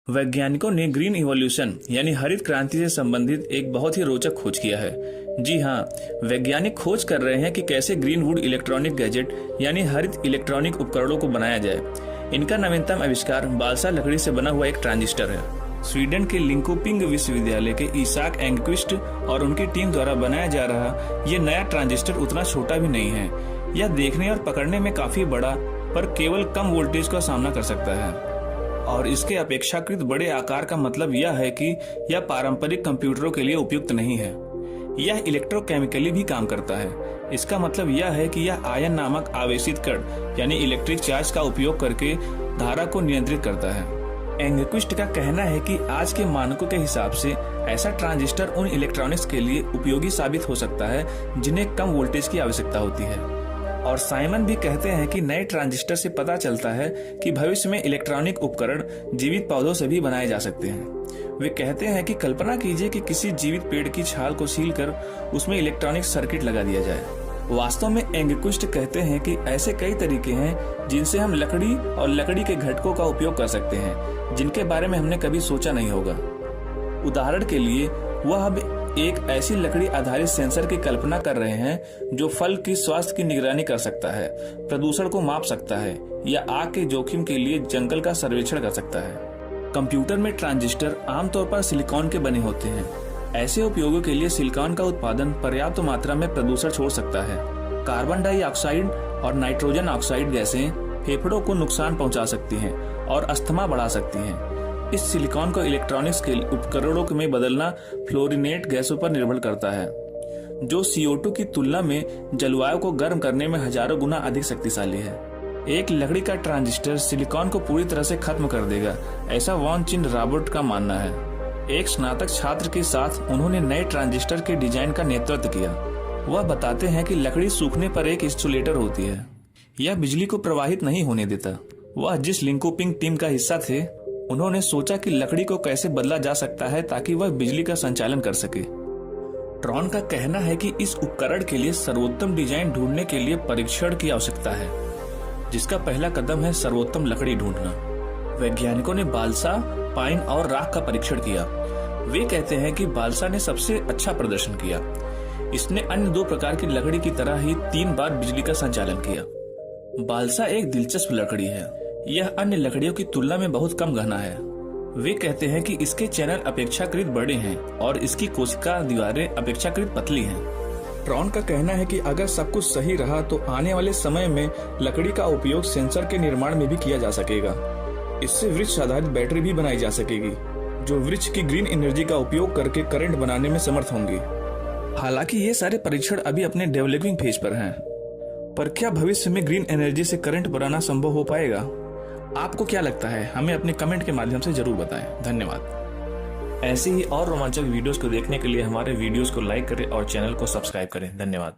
वैज्ञानिकों ने green evolution यानी हरित क्रांति से संबंधित एक बहुत ही रोचक खोज किया है। जी हाँ, वैज्ञानिक खोज कर रहे हैं कि कैसे ग्रीन वुड इलेक्ट्रॉनिक गैजेट यानी हरित इलेक्ट्रॉनिक उपकरणों को बनाया जाए। इनका नवीनतम आविष्कार बालसा लकड़ी से बना हुआ एक ट्रांजिस्टर है। स्वीडन के लिंकोपिंग विश्वविद्यालय के इसाक एंगक्विस्ट और उनकी टीम द्वारा बनाया जा रहा ये नया ट्रांजिस्टर उतना छोटा भी नहीं है। यह देखने और पकड़ने में काफी बड़ा पर केवल कम वोल्टेज का सामना कर सकता है और इसके अपेक्षाकृत बड़े आकार का मतलब यह है कि यह पारंपरिक कंप्यूटरों के लिए उपयुक्त नहीं है। यह इलेक्ट्रोकेमिकली भी काम करता है। इसका मतलब यह है कि यह आयन नामक आवेशित कण यानी इलेक्ट्रिक चार्ज का उपयोग करके धारा को नियंत्रित करता है। एंगक्विस्ट का कहना है कि आज के मानकों के हिसाब से ऐसा ट्रांजिस्टर उन इलेक्ट्रॉनिक्स के लिए उपयोगी साबित हो सकता है जिन्हें कम वोल्टेज की आवश्यकता होती है। और साइमन भी कहते हैं कि नए ट्रांजिस्टर से पता चलता है कि भविष्य में इलेक्ट्रॉनिक उपकरण जीवित पौधों से भी बनाए जा सकते हैं। वे कहते हैं कि कल्पना कीजिए कि किसी जीवित पेड़ की छाल को सीलकर उसमें इलेक्ट्रॉनिक सर्किट लगा दिया जाए। वास्तव में एंगक्विस्ट कहते हैं कि ऐसे कई तरीके हैं जिनसे हम लकड़ी और लकड़ी के घटकों का उपयोग कर सकते हैं जिनके बारे में हमने कभी सोचा नहीं होगा। उदाहरण के लिए वह अब एक ऐसी लकड़ी आधारित सेंसर की कल्पना कर रहे हैं जो फल की स्वास्थ्य की निगरानी कर सकता है, प्रदूषण को माप सकता है या आग के जोखिम के लिए जंगल का सर्वेक्षण कर सकता है। कंप्यूटर में ट्रांजिस्टर आमतौर पर सिलिकॉन के बने होते हैं। ऐसे उपयोगों के लिए सिलिकॉन का उत्पादन पर्याप्त मात्रा में प्रदूषण छोड़ सकता है। कार्बन डाइऑक्साइड और नाइट्रोजन ऑक्साइड गैसें फेफड़ों को नुकसान पहुंचा सकती हैं और अस्थमा बढ़ा सकती हैं। इस सिलिकॉन को इलेक्ट्रॉनिक्स के उपकरणों में बदलना फ्लोरिनेट गैसों पर निर्भर करता है, जो CO2 की तुलना में जलवायु को गर्म करने में हजारों गुना अधिक शक्तिशाली है। एक लकड़ी का ट्रांजिस्टर सिलिकॉन को पूरी तरह से खत्म कर देगा, ऐसा वॉन चिन रॉबर्ट का मानना है। एक स्नातक छात्र के साथ उन्होंने नए ट्रांजिस्टर के डिजाइन का नेतृत्व किया। वह बताते हैं कि लकड़ी सूखने पर एक इंसुलेटर होती है। यह बिजली को प्रवाहित नहीं होने देता। वह जिस लिंकोपिंग टीम का हिस्सा थे, उन्होंने सोचा कि लकड़ी को कैसे बदला जा सकता है ताकि वह बिजली का संचालन कर सके। ट्रॉन का कहना है कि इस उपकरण के लिए सर्वोत्तम डिजाइन ढूंढने के लिए परीक्षण की आवश्यकता है, जिसका पहला कदम है सर्वोत्तम लकड़ी ढूंढना। वैज्ञानिकों ने बालसा, पाइन और राख का परीक्षण किया। वे कहते हैं कि बालसा ने सबसे अच्छा प्रदर्शन किया। इसने अन्य दो प्रकार की लकड़ी की तरह ही 3 बार बिजली का संचालन किया। बालसा एक दिलचस्प लकड़ी है। यह अन्य लकड़ियों की तुलना में बहुत कम घना है। वे कहते हैं कि इसके चैनल अपेक्षाकृत बड़े हैं और इसकी कोशिका दीवारें अपेक्षाकृत पतली हैं। ट्रॉन का कहना है कि अगर सब कुछ सही रहा तो आने वाले समय में लकड़ी का उपयोग सेंसर के निर्माण में भी किया जा सकेगा। इससे वृक्ष आधारित बैटरी भी बनाई जा सकेगी, जो वृक्ष की ग्रीन एनर्जी का उपयोग करके करंट बनाने में समर्थ होंगी। हालांकि ये सारे परीक्षण अभी अपने डेवलपिंग फेज पर हैं, पर क्या भविष्य में ग्रीन एनर्जी से करंट बनाना संभव हो पाएगा? आपको क्या लगता है? हमें अपने कमेंट के माध्यम से जरूर बताएं। धन्यवाद। ऐसी ही और रोमांचक वीडियोस को देखने के लिए हमारे वीडियोस को लाइक करें और चैनल को सब्सक्राइब करें। धन्यवाद।